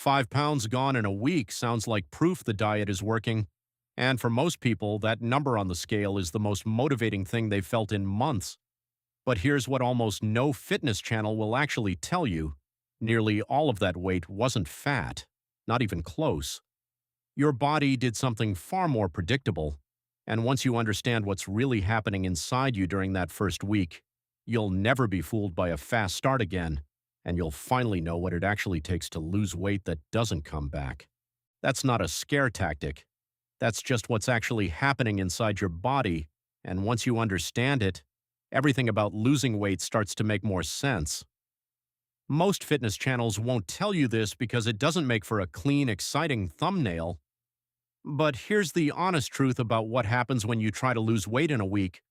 5 pounds gone in a week sounds like proof the diet is working, and for most people, that number on the scale is the most motivating thing they've felt in months. But here's what almost no fitness channel will actually tell you. Nearly all of that weight wasn't fat, not even close. Your body did something far more predictable, and once you understand what's really happening inside you during that first week, you'll never be fooled by a fast start again, and you'll finally know what it actually takes to lose weight that doesn't come back. That's not a scare tactic. That's just what's actually happening inside your body, and once you understand it, everything about losing weight starts to make more sense. Most fitness channels won't tell you this because it doesn't make for a clean, exciting thumbnail. But here's the honest truth about what happens when you try to lose weight in a week,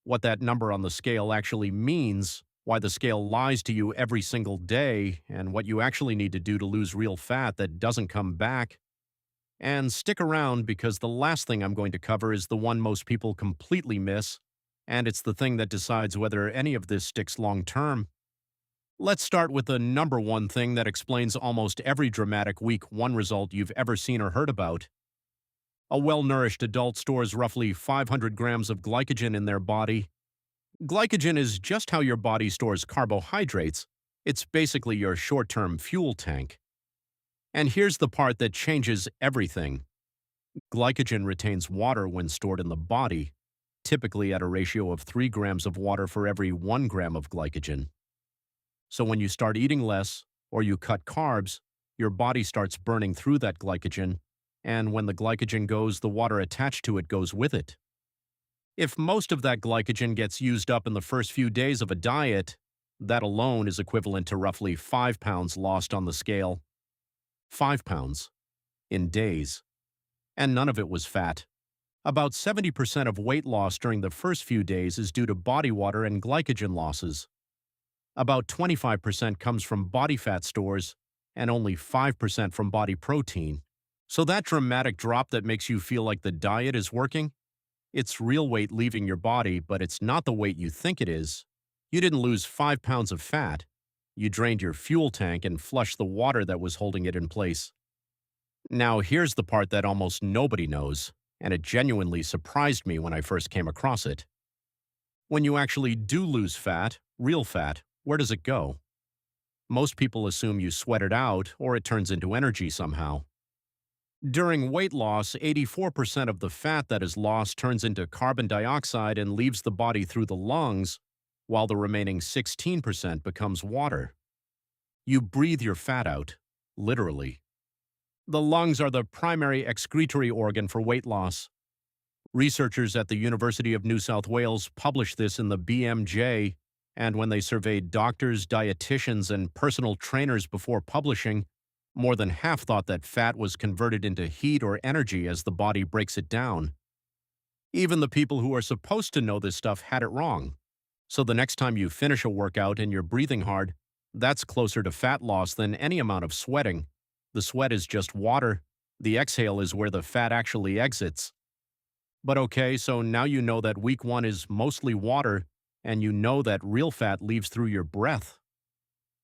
what that number on the scale actually means, why the scale lies to you every single day, and what you actually need to do to lose real fat that doesn't come back. And stick around because the last thing I'm going to cover is the one most people completely miss, and it's the thing that decides whether any of this sticks long term. Let's start with the number one thing that explains almost every dramatic week one result you've ever seen or heard about. A well-nourished adult stores roughly 500 grams of glycogen in their body. Glycogen is just how your body stores carbohydrates. It's basically your short-term fuel tank. And here's the part that changes everything. Glycogen retains water when stored in the body, typically at a ratio of 3 grams of water for every 1 gram of glycogen. So when you start eating less, or you cut carbs, your body starts burning through that glycogen, and when the glycogen goes, the water attached to it goes with it. If most of that glycogen gets used up in the first few days of a diet, that alone is equivalent to roughly 5 pounds lost on the scale. 5 pounds. In days. And none of it was fat. About 70% of weight loss during the first few days is due to body water and glycogen losses. About 25% comes from body fat stores, and only 5% from body protein. So that dramatic drop that makes you feel like the diet is working? It's real weight leaving your body, but it's not the weight you think it is. You didn't lose 5 pounds of fat. You drained your fuel tank and flushed the water that was holding it in place. Now here's the part that almost nobody knows, and it genuinely surprised me when I first came across it. When you actually do lose fat, real fat, where does it go? Most people assume you sweat it out or it turns into energy somehow. During weight loss, 84% of the fat that is lost turns into carbon dioxide and leaves the body through the lungs, while the remaining 16% becomes water. You breathe your fat out, literally. The lungs are the primary excretory organ for weight loss. Researchers at the University of New South Wales published this in the BMJ, and when they surveyed doctors, dietitians, and personal trainers before publishing, more than half thought that fat was converted into heat or energy as the body breaks it down. Even the people who are supposed to know this stuff had it wrong. So the next time you finish a workout and you're breathing hard, that's closer to fat loss than any amount of sweating. The sweat is just water. The exhale is where the fat actually exits. But okay, so now you know that week one is mostly water, and you know that real fat leaves through your breath.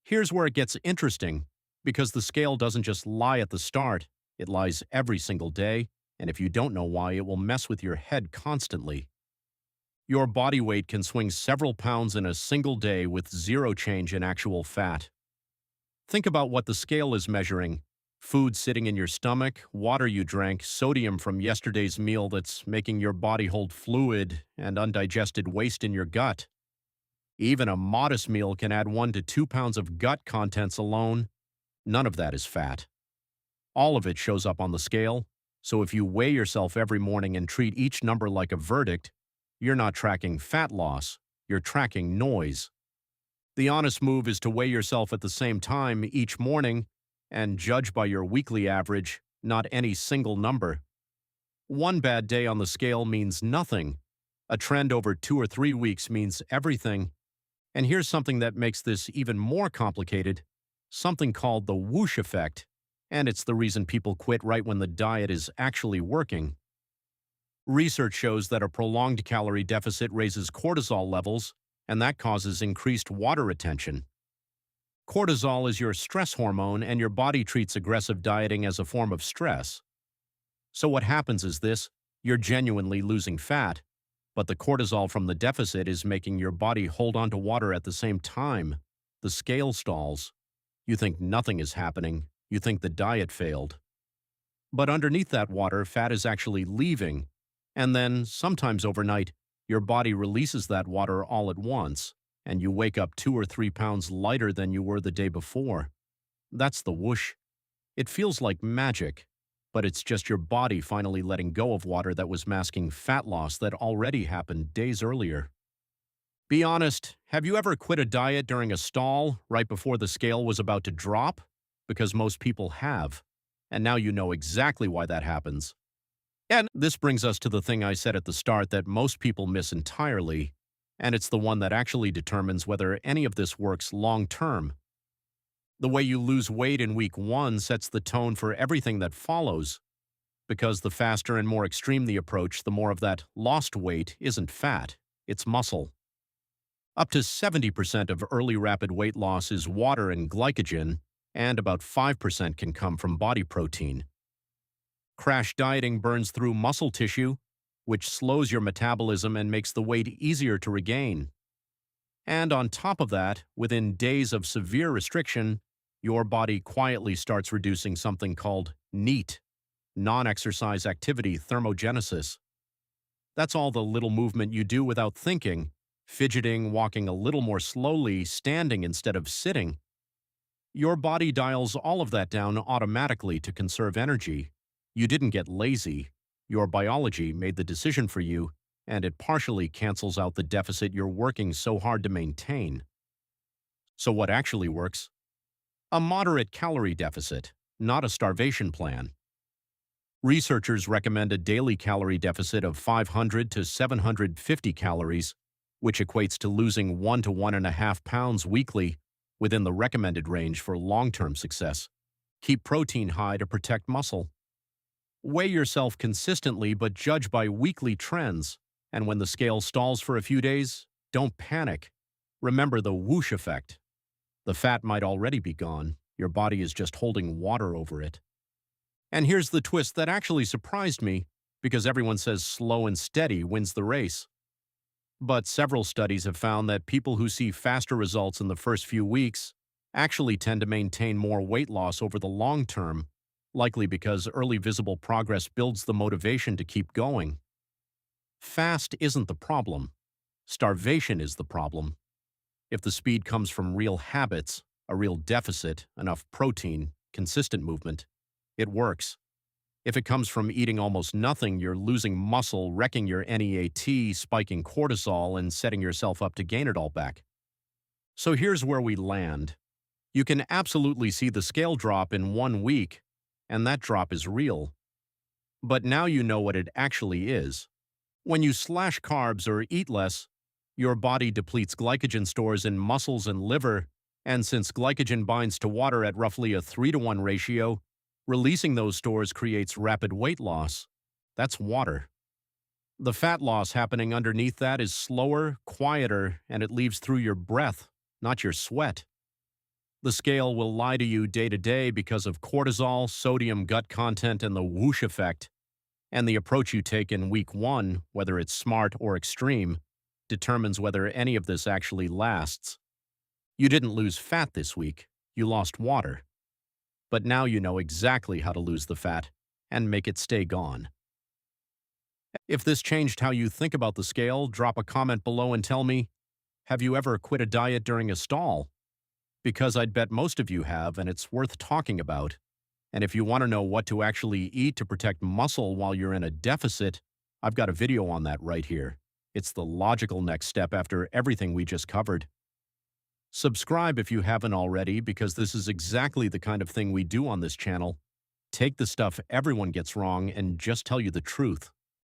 Here's where it gets interesting, because the scale doesn't just lie at the start, it lies every single day, and if you don't know why, it will mess with your head constantly. Your body weight can swing several pounds in a single day with zero change in actual fat. Think about what the scale is measuring. Food sitting in your stomach, water you drank, sodium from yesterday's meal that's making your body hold fluid, and undigested waste in your gut. Even a modest meal can add 1 to 2 pounds of gut contents alone. None of that is fat. All of it shows up on the scale, so if you weigh yourself every morning and treat each number like a verdict, you're not tracking fat loss, you're tracking noise. The honest move is to weigh yourself at the same time each morning and judge by your weekly average, not any single number. One bad day on the scale means nothing. A trend over 2 or 3 weeks means everything. And here's something that makes this even more complicated, something called the Woosh Effect, and it's the reason people quit right when the diet is actually working. Research shows that a prolonged calorie deficit raises cortisol levels, and that causes increased water retention. Cortisol is your stress hormone, and your body treats aggressive dieting as a form of stress. So what happens is this: you're genuinely losing fat, but the cortisol from the deficit is making your body hold on to water at the same time. The scale stalls. You think nothing is happening. You think the diet failed. But underneath that water, fat is actually leaving, and then, sometimes overnight, your body releases that water all at once, and you wake up 2 or 3 pounds lighter than you were the day before. That's the whoosh. It feels like magic, but it's just your body finally letting go of water that was masking fat loss that already happened days earlier. Be honest, have you ever quit a diet during a stall right before the scale was about to drop? Because most people have. And now you know exactly why that happens. And this brings us to the thing I said at the start that most people miss entirely, and it's the one that actually determines whether any of this works long term. The way you lose weight in week 1 sets the tone for everything that follows, because the faster and more extreme the approach, the more of that lost weight isn't fat, it's muscle. Up to 70% of early rapid weight loss is water and glycogen, and about 5% can come from body protein. Crash dieting burns through muscle tissue, which slows your metabolism and makes the weight easier to regain. And on top of that, within days of severe restriction, your body quietly starts reducing something called NEAT, non-exercise activity thermogenesis. That's all the little movement you do without thinking, fidgeting, walking a little more slowly, standing instead of sitting. Your body dials all of that down automatically to conserve energy. You didn't get lazy. Your biology made the decision for you, and it partially cancels out the deficit you're working so hard to maintain. So what actually works? A moderate calorie deficit, not a starvation plan. Researchers recommend a daily calorie deficit of 500 to 750 calories, which equates to losing 1 to 1.5 pounds weekly, within the recommended range for long-term success. Keep protein high to protect muscle. Weigh yourself consistently but judge by weekly trends, and when the scale stalls for a few days, don't panic. Remember the whoosh effect. The fat might already be gone, your body is just holding water over it. And here's the twist that actually surprised me, because everyone says slow and steady wins the race. But several studies have found that people who see faster results in the first few weeks actually tend to maintain more weight loss over the long term, likely because early visible progress builds the motivation to keep going. Fast isn't the problem. Starvation is the problem. If the speed comes from real habits, a real deficit, enough protein, consistent movement, it works. If it comes from eating almost nothing, you're losing muscle, wrecking your NEAT, spiking cortisol, and setting yourself up to gain it all back. So here's where we land. You can absolutely see the scale drop in 1 week, and that drop is real. But now you know what it actually is. When you slash carbs or eat less, your body depletes glycogen stores in muscles and liver, and since glycogen binds to water at roughly a 3-to-1 ratio, releasing those stores creates rapid weight loss. That's water. The fat loss happening underneath that is slower, quieter, and it leaves through your breath, not your sweat. The scale will lie to you day to day because of cortisol, sodium gut content, and the whoosh effect. And the approach you take in week 1, whether it's smart or extreme, determines whether any of this actually lasts. You didn't lose fat this week, you lost water. But now you know exactly how to lose the fat and make it stay gone. If this changed how you think about the scale, drop a comment below and tell me, have you ever quit a diet during a stall? Because I'd bet most of you have, and it's worth talking about. And if you want to know what to actually eat to protect muscle while you're in a deficit, I've got a video on that right here. It's the logical next step after everything we just covered. Subscribe if you haven't already, because this is exactly the kind of thing we do on this channel. Take the stuff everyone gets wrong and just tell you the truth.